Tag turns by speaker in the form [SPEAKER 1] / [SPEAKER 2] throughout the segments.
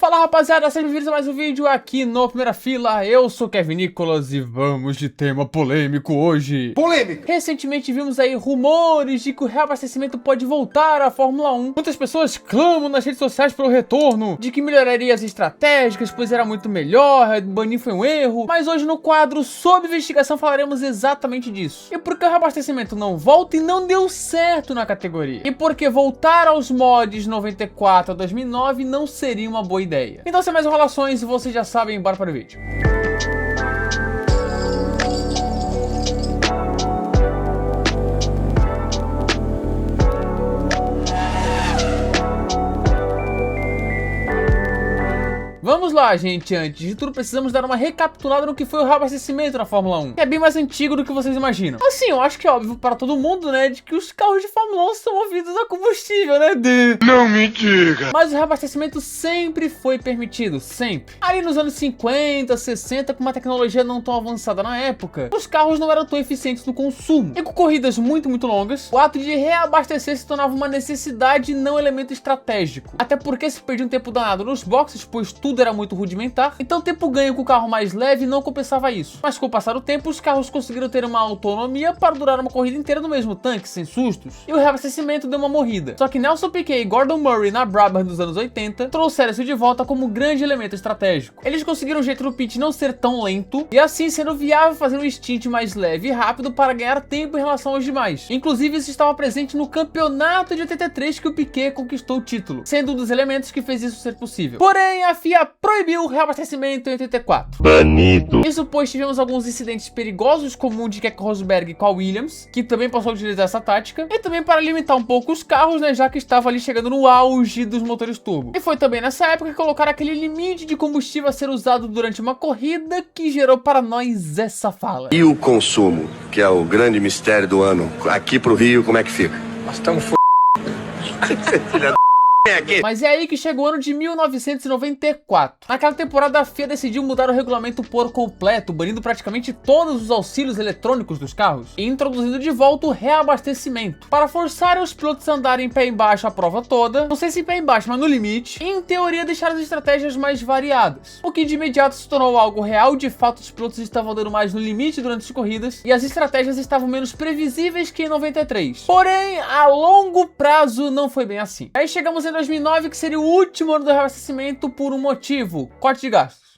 [SPEAKER 1] Fala rapaziada, sejam bem-vindos a mais um vídeo aqui no Primeira Fila. Eu sou Kevin Nicolas e vamos de tema polêmico hoje.
[SPEAKER 2] Polêmica!
[SPEAKER 1] Recentemente vimos aí rumores de que o reabastecimento pode voltar à Fórmula 1. Muitas pessoas clamam nas redes sociais pelo retorno, de que melhoraria as estratégicas, pois era muito melhor, banir foi um erro. Mas hoje no quadro Sob Investigação falaremos exatamente disso. E por que o reabastecimento não volta e não deu certo na categoria? E por que voltar aos mods 94 a 2009 não seria uma boa ideia? Então, sem mais enrolações, vocês já sabem, bora para o vídeo. Vamos lá, gente, antes de tudo precisamos dar uma recapitulada no que foi o reabastecimento na Fórmula 1, que é bem mais antigo do que vocês imaginam. Assim, eu acho que é óbvio para todo mundo, né, de que os carros de Fórmula 1 são movidos a combustível, né,
[SPEAKER 2] Não me diga!
[SPEAKER 1] Mas o reabastecimento sempre foi permitido, sempre. Ali nos anos 50, 60, com uma tecnologia não tão avançada na época, os carros não eram tão eficientes no consumo. E com corridas muito longas, o ato de reabastecer se tornava uma necessidade e não um elemento estratégico. Até porque se perdia um tempo danado nos boxes, pois tudo era muito rudimentar, então o tempo ganho com o carro mais leve não compensava isso. Mas com o passar do tempo, os carros conseguiram ter uma autonomia para durar uma corrida inteira no mesmo tanque, sem sustos, e o reabastecimento deu uma morrida. Só que Nelson Piquet e Gordon Murray na Brabham dos anos 80 trouxeram isso de volta como um grande elemento estratégico. Eles conseguiram um jeito do pit não ser tão lento, e assim sendo viável fazer um stint mais leve e rápido para ganhar tempo em relação aos demais. Inclusive isso estava presente no campeonato de 83 que o Piquet conquistou o título, sendo um dos elementos que fez isso ser possível. Porém, a FIA proibiu o reabastecimento em 84.
[SPEAKER 2] Banido!
[SPEAKER 1] Isso pois tivemos alguns incidentes perigosos, como o de Keke Rosberg com a Williams, que também passou a utilizar essa tática, e também para limitar um pouco os carros, né, já que estava ali chegando no auge dos motores turbo. E foi também nessa época que colocaram aquele limite de combustível a ser usado durante uma corrida que gerou para nós essa fala.
[SPEAKER 3] E o consumo, que é o grande mistério do ano, aqui pro Rio, como é que fica?
[SPEAKER 2] Nós estamos
[SPEAKER 3] Filha da aqui.
[SPEAKER 1] Mas é aí que chegou o ano de 1994. Naquela temporada a FIA decidiu mudar o regulamento por completo, banindo praticamente todos os auxílios eletrônicos dos carros e introduzindo de volta o reabastecimento, para forçar os pilotos a andarem em pé embaixo a prova toda, não sei se em pé embaixo, mas no limite, e em teoria deixar as estratégias mais variadas, o que de imediato se tornou algo real. De fato, os pilotos estavam andando mais no limite durante as corridas e as estratégias estavam menos previsíveis que em 93. Porém, a longo prazo não foi bem assim. Aí chegamos em 2009, que seria o último ano do reabastecimento, por um motivo: corte de gastos.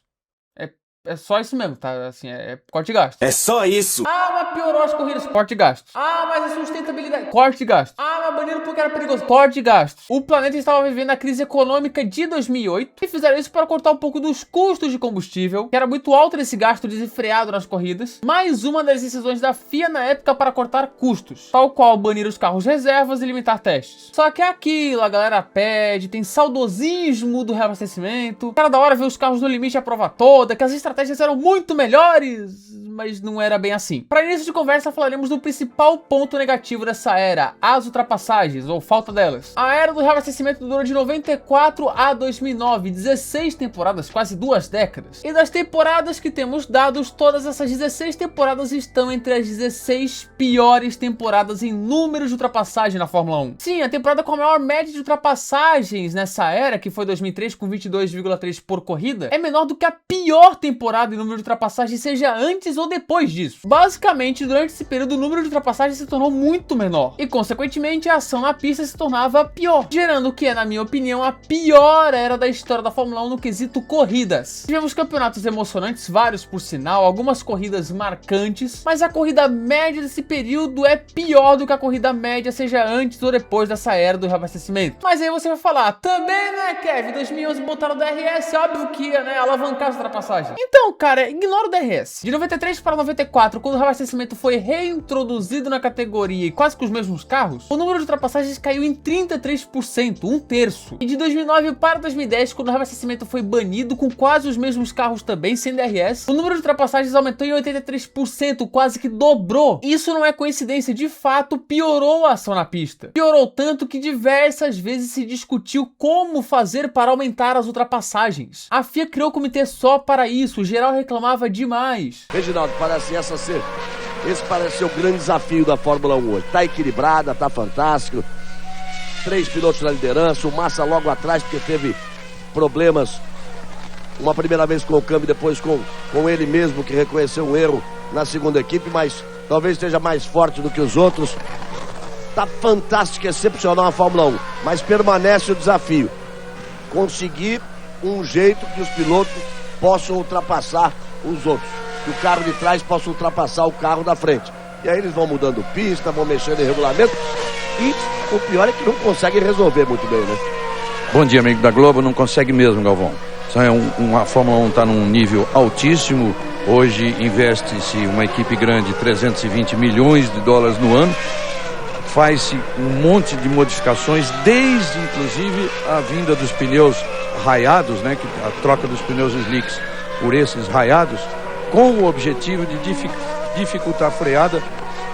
[SPEAKER 1] É só isso mesmo, tá? Assim, é corte de gastos.
[SPEAKER 2] É só isso!
[SPEAKER 1] Ah, mas piorou as corridas. Corte de gastos. Ah, mas a sustentabilidade. Corte de gastos. Ah, mas baniram porque era perigoso. Corte de gastos. O planeta estava vivendo a crise econômica de 2008 e fizeram isso para cortar um pouco dos custos de combustível, que era muito alto nesse gasto desenfreado nas corridas. Mais uma das decisões da FIA na época para cortar custos, tal qual banir os carros reservas e limitar testes. Só que é aquilo, a galera pede, tem saudosismo do reabastecimento. Cara, da hora ver os carros no limite a prova toda, que as estratégias eram muito melhores, mas não era bem assim. Para início de conversa, falaremos do principal ponto negativo dessa era: as ultrapassagens, ou falta delas. A era do reabastecimento durou de 94 a 2009, 16 temporadas, quase 2 décadas. E das temporadas que temos dados, todas essas 16 temporadas estão entre as 16 piores temporadas em números de ultrapassagem na Fórmula 1. Sim, a temporada com a maior média de ultrapassagens nessa era, que foi 2003 com 22,3 por corrida, é menor do que a pior temporada em número de ultrapassagem, seja antes ou depois disso. Basicamente, durante esse período, o número de ultrapassagens se tornou muito menor e, consequentemente, a ação na pista se tornava pior, gerando o que é, na minha opinião, a pior era da história da Fórmula 1 no quesito corridas. Tivemos campeonatos emocionantes, vários por sinal, algumas corridas marcantes, mas a corrida média desse período é pior do que a corrida média, seja antes ou depois dessa era do reabastecimento. Mas aí você vai falar, também, né, Kevin, 2011 botaram o DRS, óbvio que ia, né, alavancar as ultrapassagens. Então, cara, ignora o DRS. De 93 para 94, quando o reabastecimento foi reintroduzido na categoria e quase com os mesmos carros, o número de ultrapassagens caiu em 33%, um terço. E de 2009 para 2010, quando o reabastecimento foi banido com quase os mesmos carros também, sem DRS, o número de ultrapassagens aumentou em 83%, quase que dobrou. Isso não é coincidência, de fato piorou a ação na pista. Piorou tanto que diversas vezes se discutiu como fazer para aumentar as ultrapassagens. A FIA criou um comitê só para isso, o geral reclamava demais.
[SPEAKER 4] Reginaldo, esse parece ser o grande desafio da Fórmula 1 hoje. Tá equilibrada, tá fantástico. 3 pilotos na liderança, o Massa logo atrás porque teve problemas uma primeira vez com o câmbio, depois com ele mesmo, que reconheceu um erro na segunda equipe, mas talvez esteja mais forte do que os outros. Tá fantástico, excepcional a Fórmula 1, mas permanece o desafio. Conseguir um jeito que os pilotos possam ultrapassar os outros, que o carro de trás possa ultrapassar o carro da frente. E aí eles vão mudando pista, vão mexendo em regulamento, e o pior é que não conseguem resolver muito bem, né?
[SPEAKER 5] Bom dia, amigo da Globo. Não consegue mesmo, Galvão. A Fórmula 1 está num nível altíssimo. Hoje investe-se uma equipe grande 320 milhões de dólares no ano. Faz-se um monte de modificações, desde inclusive a vinda dos pneus raiados, né, a troca dos pneus slicks por esses raiados, com o objetivo de dificultar a freada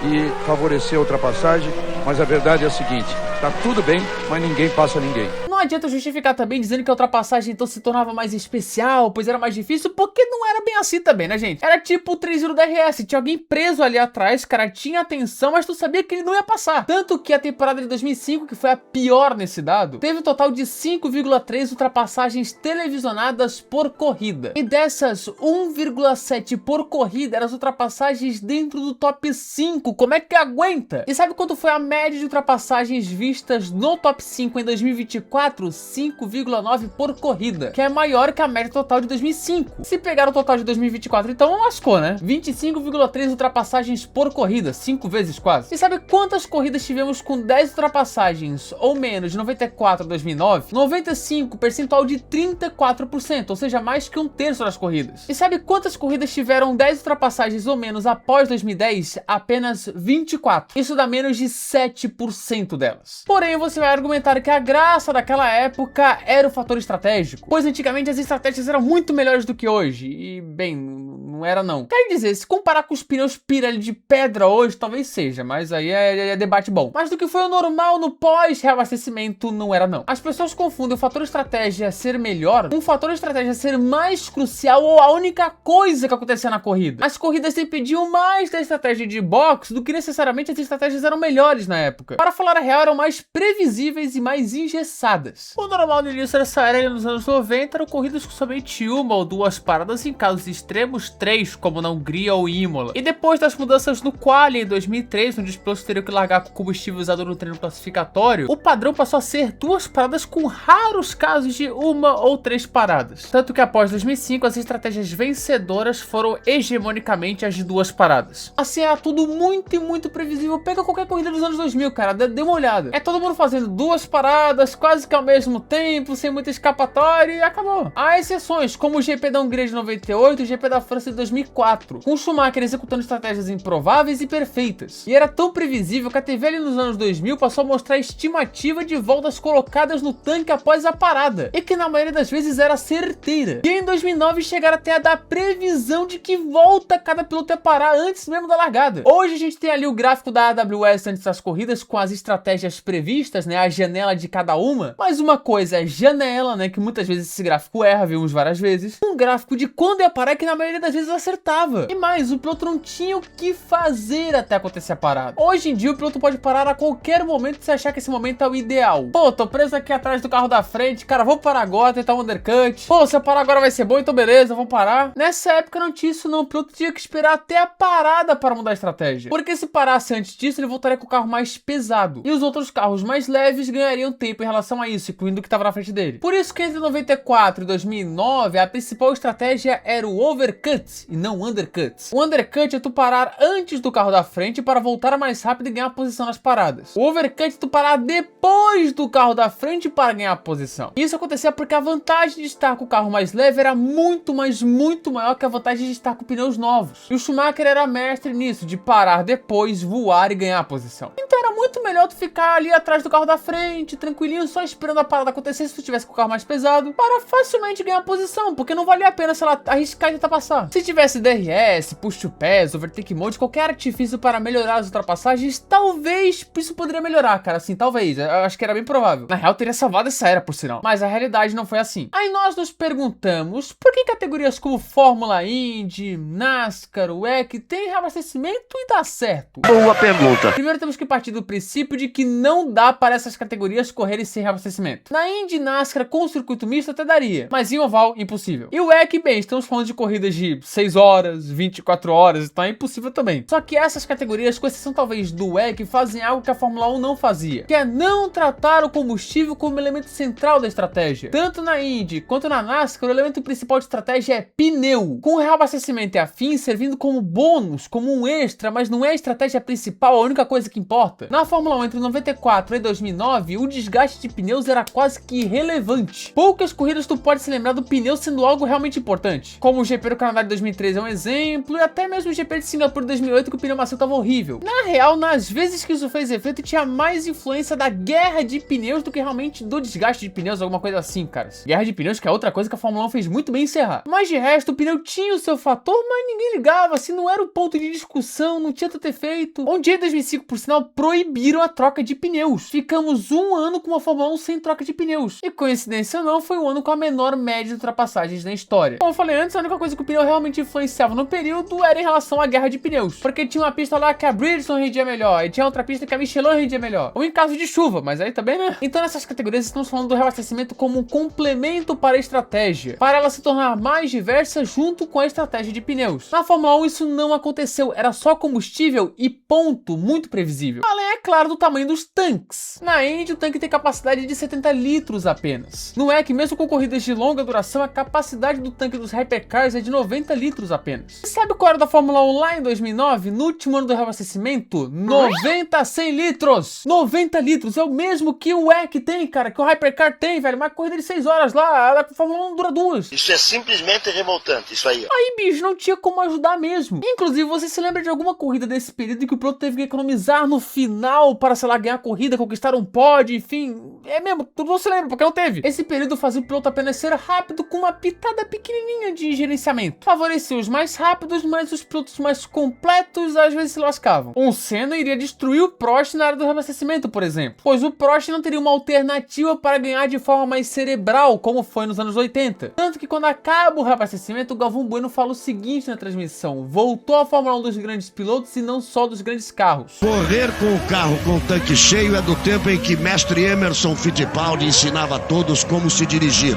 [SPEAKER 5] e favorecer a ultrapassagem. Mas a verdade é a seguinte: tá tudo bem, mas ninguém passa ninguém.
[SPEAKER 1] Não adianta justificar também dizendo que a ultrapassagem então se tornava mais especial, pois era mais difícil, porque não era bem assim também, né, gente? Era tipo o 3-0 DRS, tinha alguém preso ali atrás, cara, tinha atenção, mas tu sabia que ele não ia passar. Tanto que a temporada de 2005, que foi a pior nesse dado, teve um total de 5,3 ultrapassagens televisionadas por corrida. E dessas, 1,7 por corrida eram as ultrapassagens dentro do top 5. Como é que aguenta? E sabe quanto foi a média de ultrapassagens vistas no top 5 em 2024? 5,9 por corrida, que é maior que a média total de 2005. Se pegar o total de 2024, então lascou, né? 25,3 ultrapassagens por corrida, 5 vezes quase. E sabe quantas corridas tivemos com 10 ultrapassagens ou menos de 94 em 2009? 95, percentual de 34%, ou seja, mais que um terço das corridas. E sabe quantas corridas tiveram 10 ultrapassagens ou menos após 2010? Apenas 24. Isso dá menos de 7% delas. Porém, você vai argumentar que a graça daquela época era o fator estratégico, pois antigamente as estratégias eram muito melhores do que hoje, e bem, não era não. Quer dizer, se comparar com os pneus Pirelli de pedra hoje, talvez seja, mas aí é debate bom. Mas do que foi o normal no pós-reabastecimento, não era não. As pessoas confundem o fator estratégia ser melhor com o fator estratégia ser mais crucial ou a única coisa que acontecia na corrida. As corridas dependiam mais da estratégia de boxe do que necessariamente as estratégias eram melhores na época. Para falar a real, eram mais previsíveis e mais engessadas. O normal no início dessa era nos anos 90 eram corridas com somente uma ou duas paradas, em casos extremos 3, como na Hungria ou Imola. E depois das mudanças no quali em 2003, onde os pilotos teriam que largar com combustível usado no treino classificatório, o padrão passou a ser 2 paradas, com raros casos de 1 ou 3 paradas. Tanto que após 2005 as estratégias vencedoras foram hegemonicamente as de 2 paradas. Assim era tudo muito e muito previsível. Pega qualquer corrida dos anos 2000, cara, dê uma olhada. É todo mundo fazendo 2 paradas, quase que ao mesmo tempo, sem muita escapatória, e acabou. Há exceções, como o GP da Hungria de 98 e o GP da França de 2004, com o Schumacher executando estratégias improváveis e perfeitas. E era tão previsível que a TV ali nos anos 2000 passou a mostrar a estimativa de voltas colocadas no tanque após a parada, e que na maioria das vezes era certeira. E em 2009 chegaram até a dar previsão de que volta cada piloto ia parar antes mesmo da largada. Hoje a gente tem ali o gráfico da AWS antes das corridas, com as estratégias previstas, né, a janela de cada uma. Mas uma coisa é janela, né, que muitas vezes esse gráfico erra, vimos várias vezes. Um gráfico de quando ia parar, que na maioria das vezes acertava. E mais, o piloto não tinha o que fazer até acontecer a parada. Hoje em dia o piloto pode parar a qualquer momento se achar que esse momento é o ideal. Pô, tô preso aqui atrás do carro da frente, cara, vou parar agora, tentar um undercut. Pô, se eu parar agora vai ser bom, então beleza, vou parar. Nessa época não tinha isso não, o piloto tinha que esperar até a parada para mudar a estratégia. Porque se parasse antes disso, ele voltaria com o carro mais pesado. E os outros carros mais leves ganhariam tempo em relação a isso, incluindo o que estava na frente dele. Por isso que entre 94 e 2009, a principal estratégia era o overcut e não o undercut. O undercut é tu parar antes do carro da frente para voltar mais rápido e ganhar posição nas paradas. O overcut é tu parar depois do carro da frente para ganhar posição. Isso acontecia porque a vantagem de estar com o carro mais leve era muito, mas muito maior que a vantagem de estar com pneus novos. E o Schumacher era mestre nisso, de parar depois, voar e ganhar posição. Então era muito melhor tu ficar ali atrás do carro da frente, tranquilinho, só esperando a parada acontecer. Se tu tivesse com o carro mais pesado, para facilmente ganhar posição, porque não valia a pena, sei lá, arriscar e tentar passar. Se tivesse DRS, push to pass, overtake mode, qualquer artifício para melhorar as ultrapassagens, talvez isso poderia melhorar, cara, assim, talvez, eu acho que era bem provável. Na real, teria salvado essa era, por sinal, mas a realidade não foi assim. Aí nós nos perguntamos, por que categorias como Fórmula Indy, NASCAR, WEC tem reabastecimento e dá certo?
[SPEAKER 4] Boa pergunta.
[SPEAKER 1] Primeiro temos que partir do princípio de que não dá para essas categorias correrem sem reabastecimento. reabastecimento. Na Indy e NASCAR com circuito misto até daria, mas em oval, impossível. E o WEC, bem, estamos falando de corridas de 6 horas, 24 horas, então é impossível também. Só que essas categorias, com exceção talvez do WEC, fazem algo que a Fórmula 1 não fazia, que é não tratar o combustível como elemento central da estratégia. Tanto na Indy quanto na NASCAR, o elemento principal de estratégia é pneu, com o reabastecimento e afins servindo como bônus, como um extra, mas não é a estratégia principal, a única coisa que importa. Na Fórmula 1 entre 94 e 2009, o desgaste de pneus era quase que irrelevante. Poucas corridas tu pode se lembrar do pneu sendo algo realmente importante, como o GP do Canadá de 2013 é um exemplo, e até mesmo o GP de Singapura de 2008 que o pneu macio estava horrível. Na real, nas vezes que isso fez efeito, tinha mais influência da guerra de pneus do que realmente do desgaste de pneus, alguma coisa assim, caras. Guerra de pneus que é outra coisa que a Fórmula 1 fez muito bem encerrar. Mas de resto, o pneu tinha o seu fator, mas ninguém ligava, assim, não era o ponto de discussão, não tinha tanto efeito. Um dia em 2005, por sinal, proibiram a troca de pneus. Ficamos um ano com uma Fórmula 1 sem troca de pneus. E coincidência ou não, foi o ano com a menor média de ultrapassagens na história. Como eu falei antes, a única coisa que o pneu realmente influenciava no período era em relação à guerra de pneus. Porque tinha uma pista lá que a Bridgestone rendia melhor, e tinha outra pista que a Michelin rendia melhor. Ou em caso de chuva, mas aí também, né? Então nessas categorias estamos falando do reabastecimento como um complemento para a estratégia, para ela se tornar mais diversa junto com a estratégia de pneus. Na Fórmula 1 isso não aconteceu, era só combustível e ponto, muito previsível. Além, é claro, do tamanho dos tanques. Na Indy o tanque tem capacidade de 70 litros apenas. No WEC, mesmo com corridas de longa duração, a capacidade do tanque dos Hypercars é de 90 litros apenas. E sabe qual era da Fórmula 1 lá em 2009, no último ano do reabastecimento? 90 a 100 litros! 90 litros é o mesmo que o WEC tem, cara, que o Hypercar tem, velho. Uma corrida de 6 horas lá, a Fórmula 1 dura 2.
[SPEAKER 3] Isso é simplesmente revoltante, isso aí.
[SPEAKER 1] Aí, bicho, não tinha como ajudar mesmo. Inclusive, você se lembra de alguma corrida desse período em que o piloto teve que economizar no final para, sei lá, ganhar a corrida, conquistar um pódio, enfim... É mesmo, tu não se lembra, porque não teve. Esse período fazia o piloto apenas ser rápido com uma pitada pequenininha de gerenciamento. Favorecia os mais rápidos, mas os pilotos mais completos às vezes se lascavam. Um Senna iria destruir o Prost na área do reabastecimento, por exemplo, pois o Prost não teria uma alternativa para ganhar de forma mais cerebral, como foi nos anos 80. Tanto que quando acaba o reabastecimento, o Galvão Bueno fala o seguinte na transmissão: voltou a Fórmula 1 dos grandes pilotos e não só dos grandes carros.
[SPEAKER 6] Correr com o carro com o tanque cheio é do tempo em que mestre Emerson Fittipaldi ensinava a todos como se dirigir,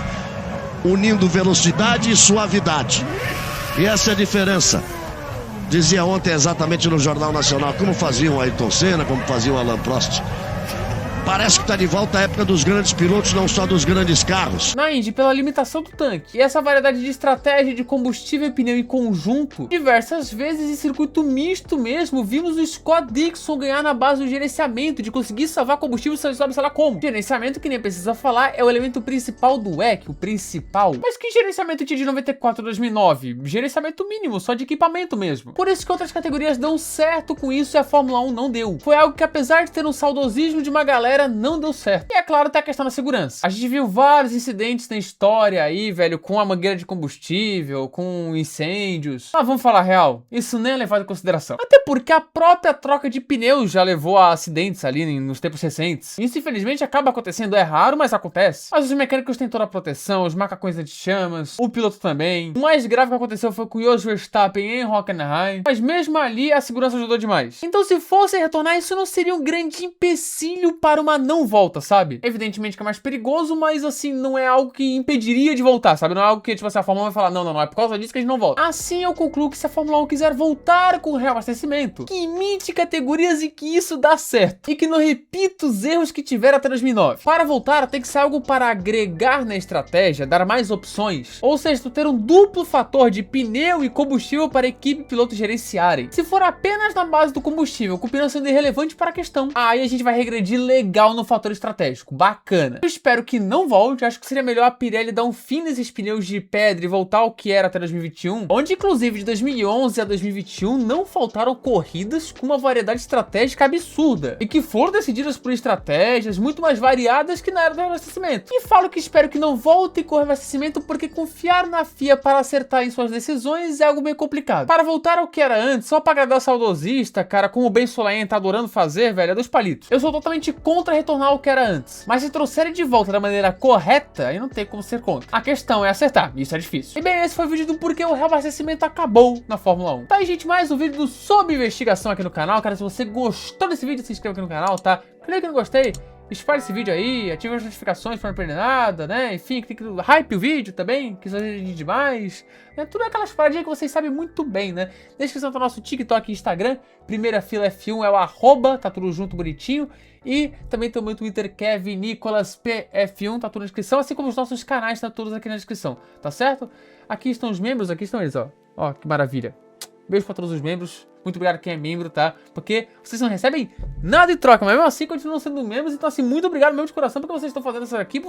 [SPEAKER 6] unindo velocidade e suavidade. E essa é a diferença. Dizia ontem exatamente no Jornal Nacional como faziam o Ayrton Senna, como faziam o Alain Prost. Parece que está de volta a época dos grandes pilotos, não só dos grandes carros.
[SPEAKER 1] Na Indy, pela limitação do tanque e essa variedade de estratégia de combustível e pneu em conjunto, diversas vezes em circuito misto mesmo, vimos o Scott Dixon ganhar na base do gerenciamento, de conseguir salvar combustível, sabe sei lá como. Gerenciamento, que nem precisa falar, é o elemento principal do WEC, o principal. Mas que gerenciamento tinha de 94 a 2009? Gerenciamento mínimo, só de equipamento mesmo. Por isso que outras categorias dão certo com isso e a Fórmula 1 não deu. Foi algo que, apesar de ter um saudosismo de uma galera, não deu certo. E é claro, tem a questão da segurança. A gente viu vários incidentes na história aí, velho, com a mangueira de combustível, com incêndios. Mas vamos falar a real, isso nem é levado em consideração. Até porque a própria troca de pneus já levou a acidentes ali nos tempos recentes. Isso, infelizmente, acaba acontecendo. É raro, mas acontece. Mas os mecânicos têm toda a proteção, os macacões anti-chamas, o piloto também. O mais grave que aconteceu foi com o Jos Verstappen em Hockenheim. Mas mesmo ali, a segurança ajudou demais. Então, se fosse retornar, isso não seria um grande empecilho para uma não volta, sabe? Evidentemente que é mais perigoso, mas assim, não é algo que impediria de voltar, sabe? Não é algo que, tipo assim, a Fórmula 1 vai falar, não, é por causa disso que a gente não volta. Assim eu concluo que se a Fórmula 1 quiser voltar com o reabastecimento, que imite categorias e que isso dá certo. E que não repita os erros que tiveram até 2009. Para voltar, tem que ser algo para agregar na estratégia, dar mais opções. Ou seja, tu ter um duplo fator de pneu e combustível para a equipe e pilotos gerenciarem. Se for apenas na base do combustível, com o pneu sendo irrelevante para a questão, aí a gente vai regredir legal no fator estratégico, bacana. Eu espero que não volte, acho que seria melhor a Pirelli dar um fim nesses pneus de pedra e voltar ao que era até 2021, onde inclusive de 2011 a 2021 não faltaram corridas com uma variedade estratégica absurda, e que foram decididas por estratégias muito mais variadas que na era do reabastecimento. E falo que espero que não volte com o reabastecimento porque confiar na FIA para acertar em suas decisões é algo meio complicado. Para voltar ao que era antes, só para agradar o saudosista, cara, como o Ben Solaen tá adorando fazer, velho, é dos palitos. Eu sou totalmente contra retornar ao que era antes, mas se trouxerem de volta da maneira correta, aí não tem como ser contra. A questão é acertar, e isso é difícil. E bem, esse foi o vídeo do porquê o reabastecimento acabou na Fórmula 1. Tá aí, gente, mais um vídeo do Sob Investigação aqui no canal. Cara, se você gostou desse vídeo, se inscreva aqui no canal, tá? Clique no gostei espalhe esse vídeo aí, ative as notificações pra não perder nada, né? Enfim, clique no hype o vídeo também, que isso ajuda demais. É tudo aquelas paradinhas que vocês sabem muito bem, né? Na descrição tá o nosso TikTok e Instagram, Primeira Fila F1 é o @, tá tudo junto bonitinho. E também tem o meu Twitter, Kevin Nicolas PF1, tá tudo na descrição, assim como os nossos canais, tá todos aqui na descrição, tá certo? Aqui estão os membros, aqui estão eles, ó. Ó, que maravilha. Beijo pra todos os membros. Muito obrigado quem é membro, tá? Porque vocês não recebem nada em troca, mas mesmo assim continuam sendo membros. Então, assim, muito obrigado mesmo de coração porque vocês estão fazendo isso aqui,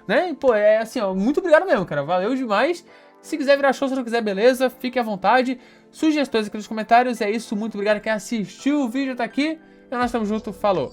[SPEAKER 1] né? Pô, é assim, ó, muito obrigado mesmo, cara. Valeu demais. Se quiser virar show, se não quiser, beleza. Fique à vontade. Sugestões aqui nos comentários. É isso, muito obrigado quem assistiu o vídeo até aqui. E nós estamos juntos. Falou!